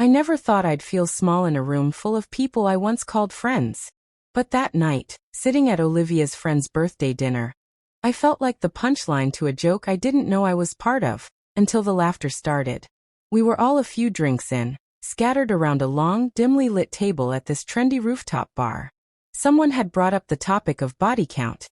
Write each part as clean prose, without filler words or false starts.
I never thought I'd feel small in a room full of people I once called friends. But that night, sitting at Olivia's friend's birthday dinner, I felt like the punchline to a joke I didn't know I was part of, until the laughter started. We were all a few drinks in, scattered around a long, dimly lit table at this trendy rooftop bar. Someone had brought up the topic of body count,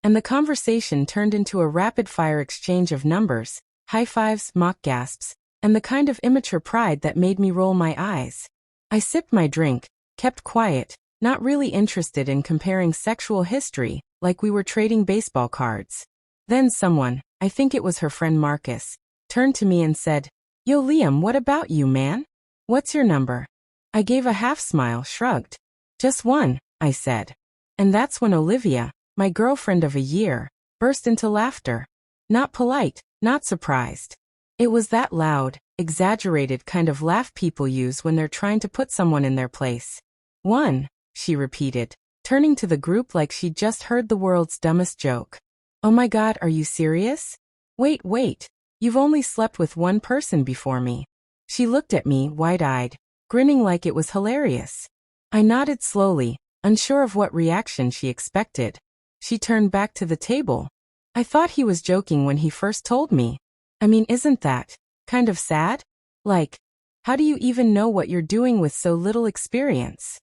and the conversation turned into a rapid-fire exchange of numbers, high fives, mock gasps, and the kind of immature pride that made me roll my eyes. I sipped my drink, kept quiet, not really interested in comparing sexual history, like we were trading baseball cards. Then someone, I think it was her friend Marcus, turned to me and said, "Yo Liam, what about you, man? What's your number?" I gave a half-smile, shrugged. "Just one," I said. And that's when Olivia, my girlfriend of a year, burst into laughter. Not polite, not surprised. It was that loud, exaggerated kind of laugh people use when they're trying to put someone in their place. "One," she repeated, turning to the group like she'd just heard the world's dumbest joke. "Oh my God, are you serious? Wait, you've only slept with one person before me." She looked at me, wide-eyed, grinning like it was hilarious. I nodded slowly, unsure of what reaction she expected. She turned back to the table. "I thought he was joking when he first told me. I mean, isn't that kind of sad? Like, how do you even know what you're doing with so little experience?"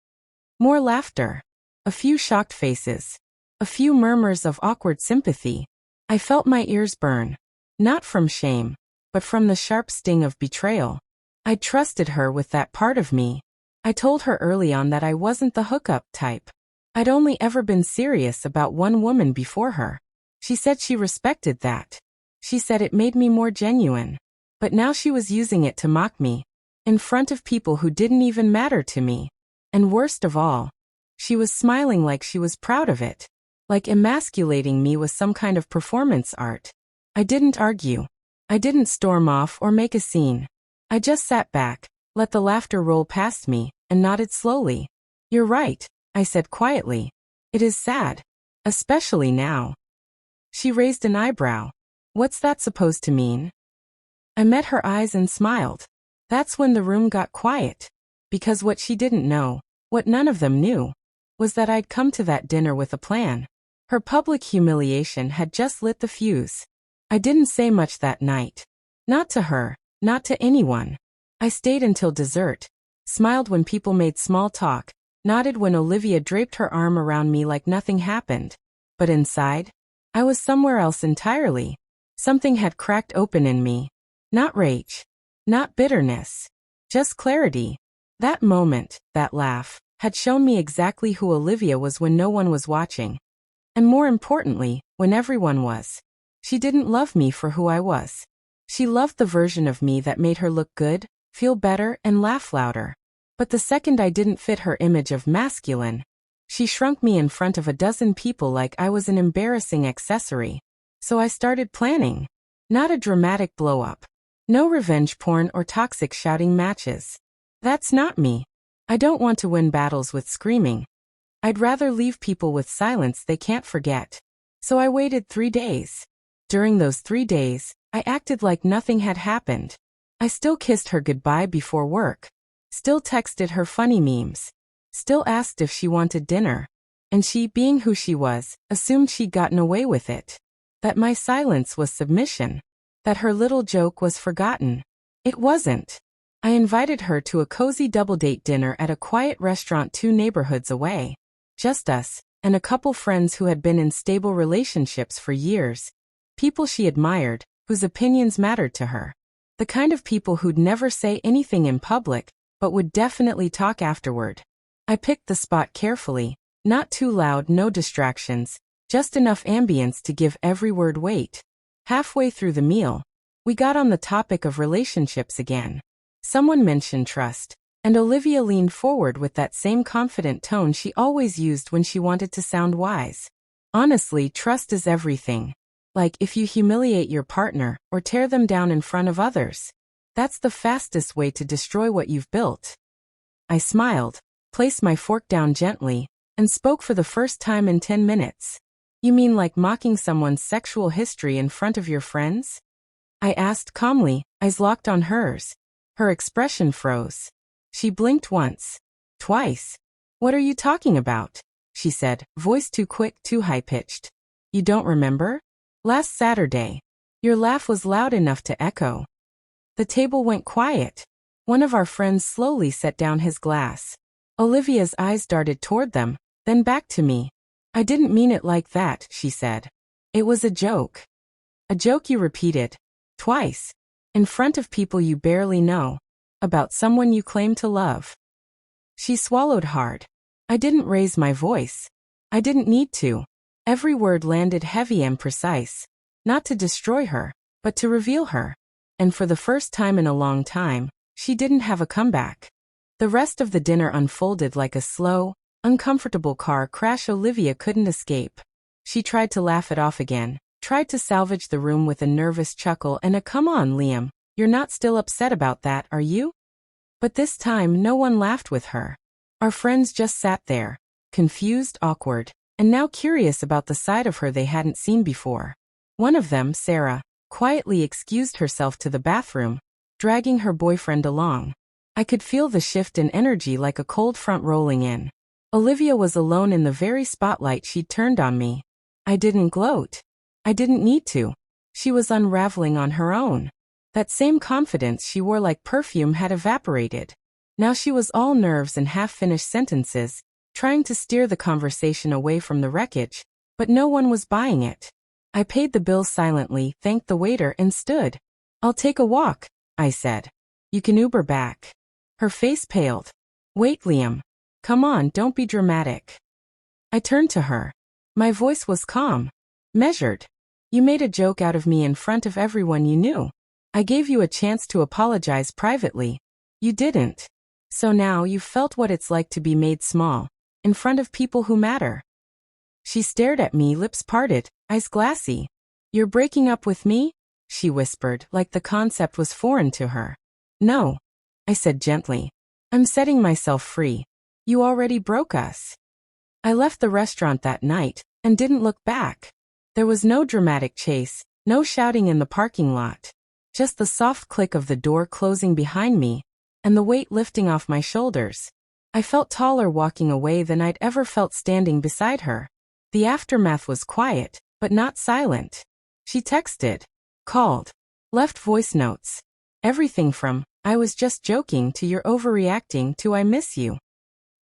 More laughter. A few shocked faces. A few murmurs of awkward sympathy. I felt my ears burn. Not from shame, but from the sharp sting of betrayal. I'd trusted her with that part of me. I told her early on that I wasn't the hookup type. I'd only ever been serious about one woman before her. She said she respected that. She said it made me more genuine. But now she was using it to mock me, in front of people who didn't even matter to me. And worst of all, she was smiling like she was proud of it. Like emasculating me was some kind of performance art. I didn't argue. I didn't storm off or make a scene. I just sat back, let the laughter roll past me, and nodded slowly. "You're right," I said quietly. "It is sad. Especially now." She raised an eyebrow. "What's that supposed to mean?" I met her eyes and smiled. That's when the room got quiet. Because what she didn't know, what none of them knew, was that I'd come to that dinner with a plan. Her public humiliation had just lit the fuse. I didn't say much that night. Not to her, not to anyone. I stayed until dessert, smiled when people made small talk, nodded when Olivia draped her arm around me like nothing happened. But inside, I was somewhere else entirely. Something had cracked open in me. Not rage. Not bitterness. Just clarity. That moment, that laugh, had shown me exactly who Olivia was when no one was watching. And more importantly, when everyone was. She didn't love me for who I was. She loved the version of me that made her look good, feel better, and laugh louder. But the second I didn't fit her image of masculine, she shrunk me in front of a dozen people like I was an embarrassing accessory. So I started planning. Not a dramatic blow-up. No revenge porn or toxic shouting matches. That's not me. I don't want to win battles with screaming. I'd rather leave people with silence they can't forget. So I waited 3 days. During those 3 days, I acted like nothing had happened. I still kissed her goodbye before work. Still texted her funny memes. Still asked if she wanted dinner. And she, being who she was, assumed she'd gotten away with it. That my silence was submission. That her little joke was forgotten. It wasn't. I invited her to a cozy double-date dinner at a quiet restaurant 2 neighborhoods away. Just us, and a couple friends who had been in stable relationships for years. People she admired, whose opinions mattered to her. The kind of people who'd never say anything in public, but would definitely talk afterward. I picked the spot carefully, not too loud, no distractions, just enough ambience to give every word weight. Halfway through the meal, we got on the topic of relationships again. Someone mentioned trust, and Olivia leaned forward with that same confident tone she always used when she wanted to sound wise. Honestly, trust is everything. Like if you humiliate your partner or tear them down in front of others, that's the fastest way to destroy what you've built. I smiled, placed my fork down gently, and spoke for the first time in 10 minutes. "You mean like mocking someone's sexual history in front of your friends?" I asked calmly, eyes locked on hers. Her expression froze. She blinked once. Twice. What are you talking about? She said, voice too quick, too high-pitched. You don't remember? Last Saturday. Your laugh was loud enough to echo. The table went quiet. One of our friends slowly set down his glass. Olivia's eyes darted toward them, then back to me. I didn't mean it like that, she said. It was a joke. A joke, you repeated. Twice. In front of people you barely know. About someone you claim to love. She swallowed hard. I didn't raise my voice. I didn't need to. Every word landed heavy and precise. Not to destroy her, but to reveal her. And for the first time in a long time, she didn't have a comeback. The rest of the dinner unfolded like a slow, uncomfortable car crash Olivia couldn't escape. She tried to laugh it off again, tried to salvage the room with a nervous chuckle and a "Come on, Liam, you're not still upset about that, are you?" But this time no one laughed with her. Our friends just sat there, confused, awkward, and now curious about the side of her they hadn't seen before. One of them, Sarah, quietly excused herself to the bathroom, dragging her boyfriend along. I could feel the shift in energy like a cold front rolling in. Olivia was alone in the very spotlight she'd turned on me. I didn't gloat. I didn't need to. She was unraveling on her own. That same confidence she wore like perfume had evaporated. Now she was all nerves and half-finished sentences, trying to steer the conversation away from the wreckage, but no one was buying it. I paid the bill silently, thanked the waiter and stood. "I'll take a walk," I said. "You can Uber back." Her face paled. "Wait, Liam. Come on, don't be dramatic." I turned to her. My voice was calm, measured. "You made a joke out of me in front of everyone you knew. I gave you a chance to apologize privately. You didn't. So now you've felt what it's like to be made small, in front of people who matter." She stared at me, lips parted, eyes glassy. "You're breaking up with me?" she whispered, like the concept was foreign to her. "No," I said gently. "I'm setting myself free. You already broke us." I left the restaurant that night, and didn't look back. There was no dramatic chase, no shouting in the parking lot. Just the soft click of the door closing behind me, and the weight lifting off my shoulders. I felt taller walking away than I'd ever felt standing beside her. The aftermath was quiet, but not silent. She texted, called, left voice notes. Everything from, "I was just joking," to "You're overreacting," to "I miss you."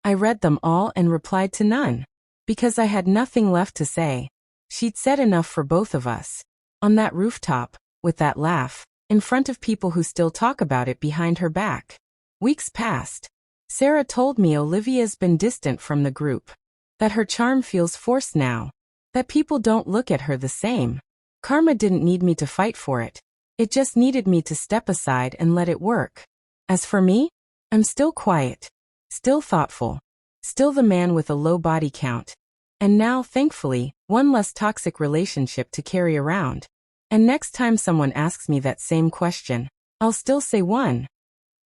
I read them all and replied to none. Because I had nothing left to say. She'd said enough for both of us. On that rooftop, with that laugh, in front of people who still talk about it behind her back. Weeks passed. Sarah told me Olivia's been distant from the group. That her charm feels forced now. That people don't look at her the same. Karma didn't need me to fight for it. It just needed me to step aside and let it work. As for me, I'm still quiet. Still thoughtful. Still the man with a low body count. And now, thankfully, one less toxic relationship to carry around. And next time someone asks me that same question, I'll still say one.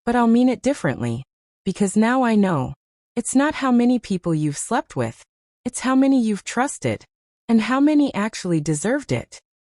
But I'll mean it differently. Because now I know. It's not how many people you've slept with. It's how many you've trusted. And how many actually deserved it.